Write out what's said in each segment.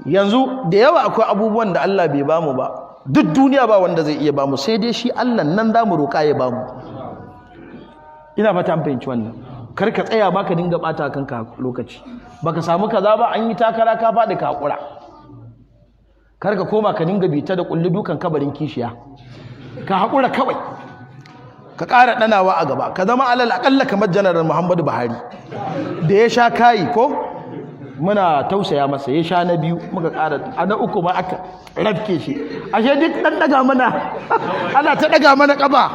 yanzu da yawa akwai abubuwan da Allah bai bamu ba, duk duniya ba wanda zai iya bamu, sai dai shi Allah nan za mu roƙa ya bamu. Ina fata an fahimci wannan. Kar ka tsaya ba ka dinga ɓata kanka lokaci, baka samu kaza ba, an yi takara ka faɗi ka haƙura. Kar ka koma ka dinga bita da ƙulli dukan kabarin kishiya, ka haƙura kawai, ka ƙara ɗanawa a gaba, ka zama alal aƙalla kamar Janar Muhammadu Buhari da ya sha kayi ko muna tausaya masa, ya sha na biyu muka ƙara a na uku ma aka rafke shi, ashe duk ɗan ɗaga mana ana ta ɗaga mana ƙafa.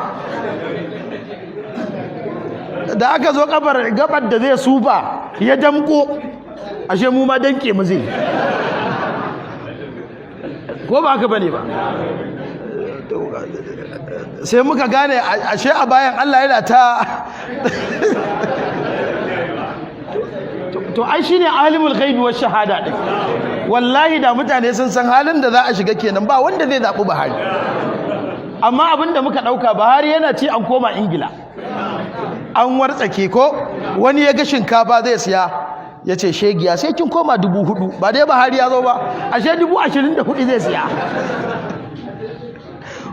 Da aka zo gabar da zai sufa ya damko, ashe mu ma danke mu zai, ko ba haka bane ba? Sai muka gane ashe a bayan Allah yana ta to ai shine alimul ghaibi wash shahada din. Wallahi da mutane sun san halin da za a shiga kenan, ba wanda zai zabi Buhari. Amma abinda muka dauka Buhari yana ci an koma Ingila, an wartsake ko wani ya ga shinkafa zai siya ya ce shegiya sai kin koma 4,000, ba dai Buhari ya zo ba, ashe 24,000 zai siya.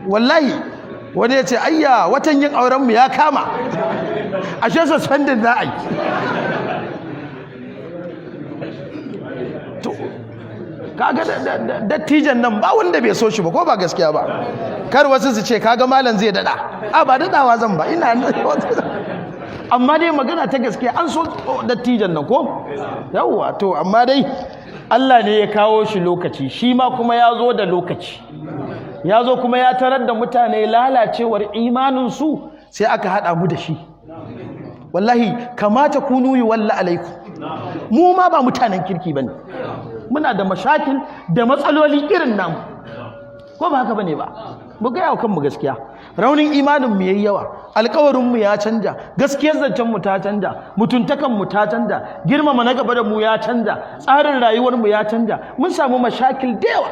Wallahi wani ya ce ayya watan yin aurenmu ya kama, ashe suspending za a yi. Kaga dattijan nan ba wanda bai so shi ba, ko ba gaskiya ba? Kar wasu su ce kaga malam zai dada, a ba dadawa zan ba, ina amma dai magana ta gaskiya an so dattijan nan ko yawwa. To amma dai Allah ne ya kawo shi lokaci, shi ma kuma ya zo da lokaci, ya zo kuma ya tarar da mutane lalacewar imaninsu, sai aka haɗa mu da shi. Wallahi kamata kunu yi walla alaikum, mu ma ba mutanen kirki bane, muna da mashakil da matsaloli irin namu, ko ba haka bane ba? Mu ga yawo kanmu gaskiya, raunin imanin mu yayi yawa, alƙawarin mu ya canja, gaskiyar zancen mu ta canja, mutuntakan mu ta canja, girmama na gaba da mu ya canja, tsarin rayuwar mu ya canja, mun samu mashakil da yawa.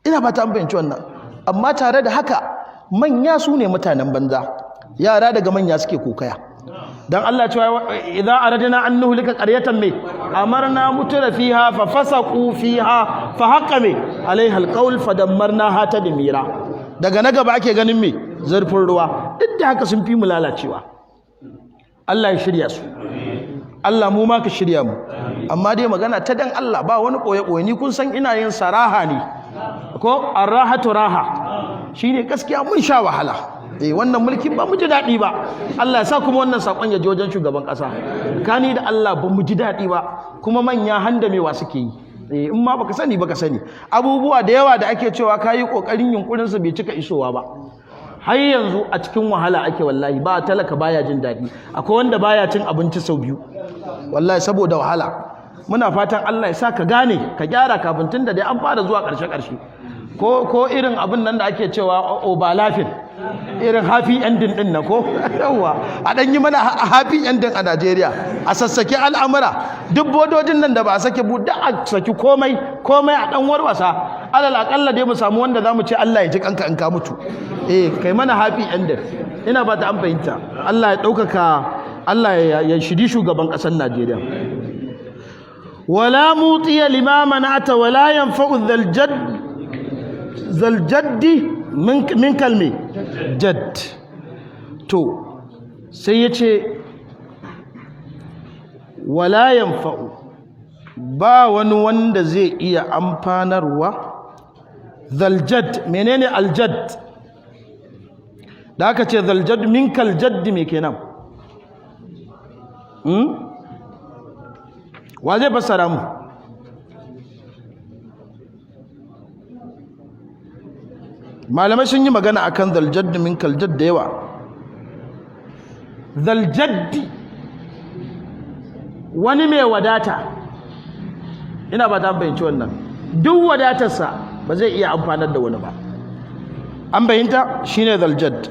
Ina fata an fahimci wannan. Amma tare da haka manya su ne mutanen banza, yara daga manya suke kokaya. Dan Allah cewa idza aradna an nuhlika qaryatan me amarna mutra fiha fa fasaqu fiha fa haqqa me alaiha alqawl fa dammarnaha tadmira. Daga na gaba ake ganin me zurfin ruwa, duk da haka sun fi mu lalacewa. Allah ya shirya su, Allah mu ma ka shirya mu. Amma dai magana ta dan Allah, ba wani koye-koye. Ni kun san ina yin saraha ne ko arrahatu raha, shine gaskiya mun sha wahala. Wannan mulkin ba mu ji daɗi ba. Allah ya sa kuma wannan sakon ya je wajen shugaban ƙasa. Kani da Allah ba mu ji daɗi ba, kuma manya handamewa suke yi. In ma baka sani baka sani, abubuwa da yawa da ake cewa kayi kokarin yunkurin sa bai cika isowa ba. Har yanzu a cikin wahala ake, wallahi ba talaka baya jin daɗi. Akwai wanda baya cin abinci sau biyu, wallahi saboda wahala. Muna fatan Allah ya sa ka gane ka gyara kafin, tun da dai an fara zuwa ƙarshe ko irin abin nan da ake cewa obalafin, irin happy ending din na ko yawa a dan yi mana happy ending a Najeriya, a sassake al'amura, duk bododin nan da ba a sake da a saki komai a dan warwasa, alal akalla dai mu samu wanda zamu ce Allah ya ji kanka in ka mutu. Kai mana happy ending. Ina ba ta an fahimta. Allah ya daukaka, Allah ya shiri shugaban kasar Najeriya. wala mutiya limama na'ata wala yanfa'u zal jaddi min kalme jadd. To sai yace wala yanfa'u, ba wani wanda zai iya amfanarwa. Zaljad, menene aljad? Da aka ce zaljad min kaljadd me kenan? Wa zai fassara mu? Malamai sun yi magana akan zaljad min kaljad da yawa. Zaljaddi wani mai wadata, ina ba ta fahimci wannan, duk wadatarsa ba zai iya amfanar da wani ba. An bayyanta shine zaljad.